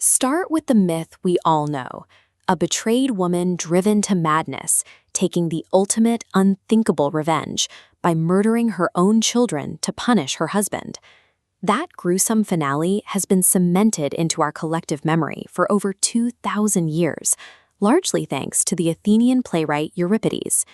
Start with the myth we all know, a betrayed woman driven to madness, taking the ultimate unthinkable revenge by murdering her own children to punish her husband. That gruesome finale has been cemented into our collective memory for over 2,000 years, largely thanks to the Athenian playwright Euripides.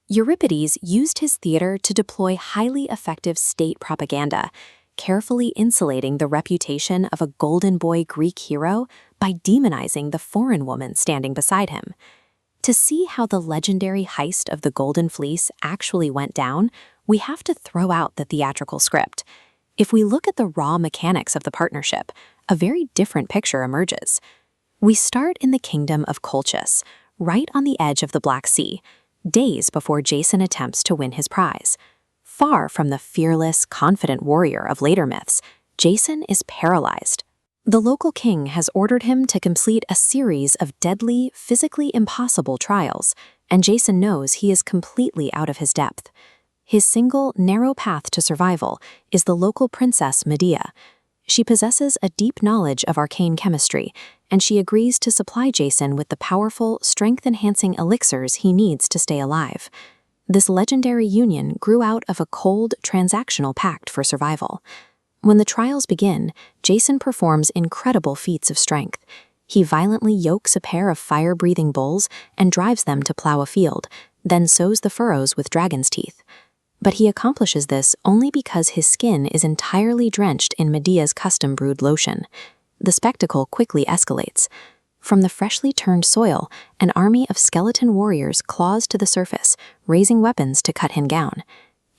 Euripides used his theater to deploy highly effective state propaganda, carefully insulating the reputation of a golden boy Greek hero by demonizing the foreign woman standing beside him. To see how the legendary heist of the Golden Fleece actually went down, we have to throw out the theatrical script. If we look at the raw mechanics of the partnership, a very different picture emerges. We start in the kingdom of Colchis, right on the edge of the Black Sea, days before Jason attempts to win his prize. Far from the fearless, confident warrior of later myths, Jason is paralyzed. The local king has ordered him to complete a series of deadly, physically impossible trials, and Jason knows he is completely out of his depth. His single, narrow path to survival is the local princess Medea. She possesses a deep knowledge of arcane chemistry, and she agrees to supply Jason with the powerful, strength-enhancing elixirs he needs to stay alive. This legendary union grew out of a cold, transactional pact for survival. When the trials begin, Jason performs incredible feats of strength. He violently yokes a pair of fire-breathing bulls and drives them to plow a field, then sows the furrows with dragon's teeth. But he accomplishes this only because his skin is entirely drenched in Medea's custom-brewed lotion. The spectacle quickly escalates. From the freshly turned soil, an army of skeleton warriors claws to the surface, raising weapons to cut him down.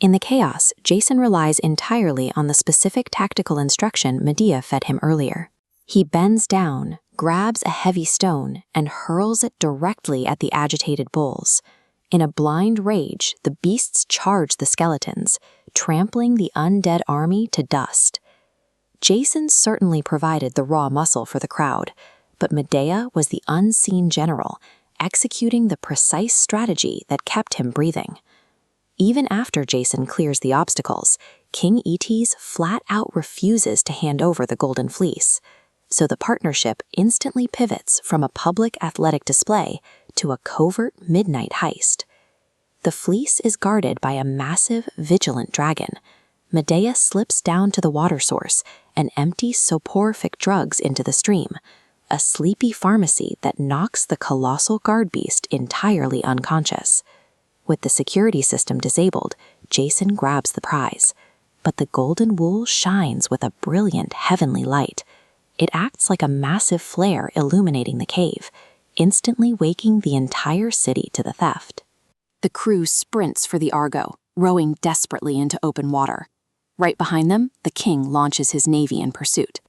In the chaos, Jason relies entirely on the specific tactical instruction Medea fed him earlier. He bends down, grabs a heavy stone, and hurls it directly at the agitated bulls. In a blind rage, the beasts charge the skeletons, trampling the undead army to dust. Jason certainly provided the raw muscle for the crowd, but Medea was the unseen general, executing the precise strategy that kept him breathing. Even after Jason clears the obstacles, King Aeetes flat out refuses to hand over the Golden Fleece, so the partnership instantly pivots from a public athletic display to a covert midnight heist. The fleece is guarded by a massive, vigilant dragon. Medea slips down to the water source and empties soporific drugs into the stream, a sleepy pharmacy that knocks the colossal guard beast entirely unconscious. With the security system disabled, Jason grabs the prize, but the golden wool shines with a brilliant heavenly light. It acts like a massive flare illuminating the cave, instantly waking the entire city to the theft. The crew sprints for the Argo, rowing desperately into open water. Right behind them, the king launches his navy in pursuit.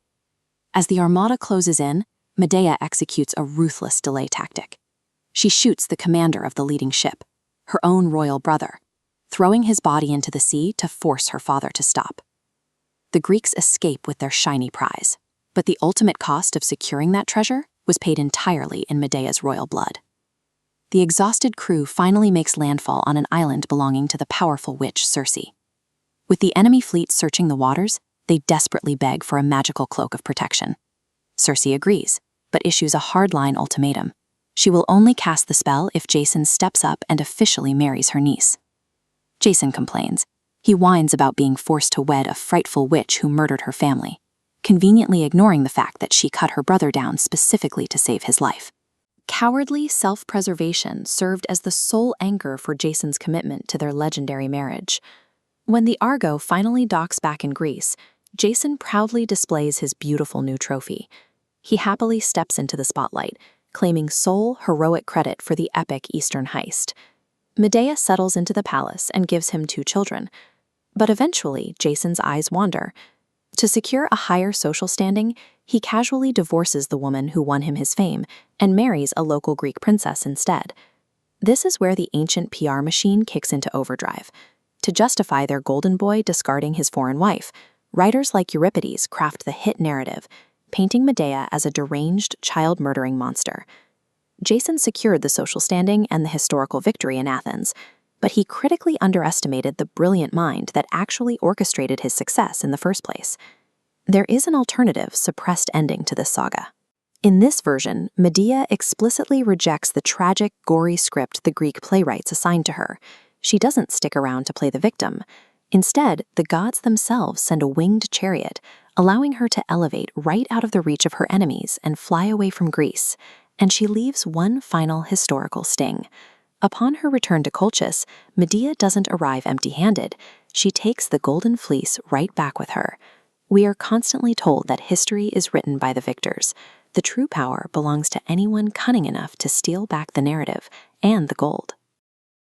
As the armada closes in, Medea executes a ruthless delay tactic. She shoots the commander of the leading ship, her own royal brother, throwing his body into the sea to force her father to stop. The Greeks escape with their shiny prize, but the ultimate cost of securing that treasure was paid entirely in Medea's royal blood. The exhausted crew finally makes landfall on an island belonging to the powerful witch Circe. With the enemy fleet searching the waters, they desperately beg for a magical cloak of protection. Circe agrees, but issues a hardline ultimatum. She will only cast the spell if Jason steps up and officially marries her niece. Jason complains. He whines about being forced to wed a frightful witch who murdered her family, conveniently ignoring the fact that she cut her brother down specifically to save his life. Cowardly self-preservation served as the sole anchor for Jason's commitment to their legendary marriage. When the Argo finally docks back in Greece, Jason proudly displays his beautiful new trophy. He happily steps into the spotlight, claiming sole heroic credit for the epic Eastern heist. Medea settles into the palace and gives him 2 children. But eventually, Jason's eyes wander. To secure a higher social standing, he casually divorces the woman who won him his fame and marries a local Greek princess instead. This is where the ancient PR machine kicks into overdrive. To justify their golden boy discarding his foreign wife, writers like Euripides craft the hit narrative, painting Medea as a deranged, child-murdering monster. Jason secured the social standing and the historical victory in Athens, but he critically underestimated the brilliant mind that actually orchestrated his success in the first place. There is an alternative, suppressed ending to this saga. In this version, Medea explicitly rejects the tragic, gory script the Greek playwrights assigned to her. She doesn't stick around to play the victim. Instead, the gods themselves send a winged chariot, allowing her to elevate right out of the reach of her enemies and fly away from Greece. And she leaves one final historical sting. Upon her return to Colchis, Medea doesn't arrive empty-handed. She takes the golden fleece right back with her. We are constantly told that history is written by the victors. The true power belongs to anyone cunning enough to steal back the narrative and the gold.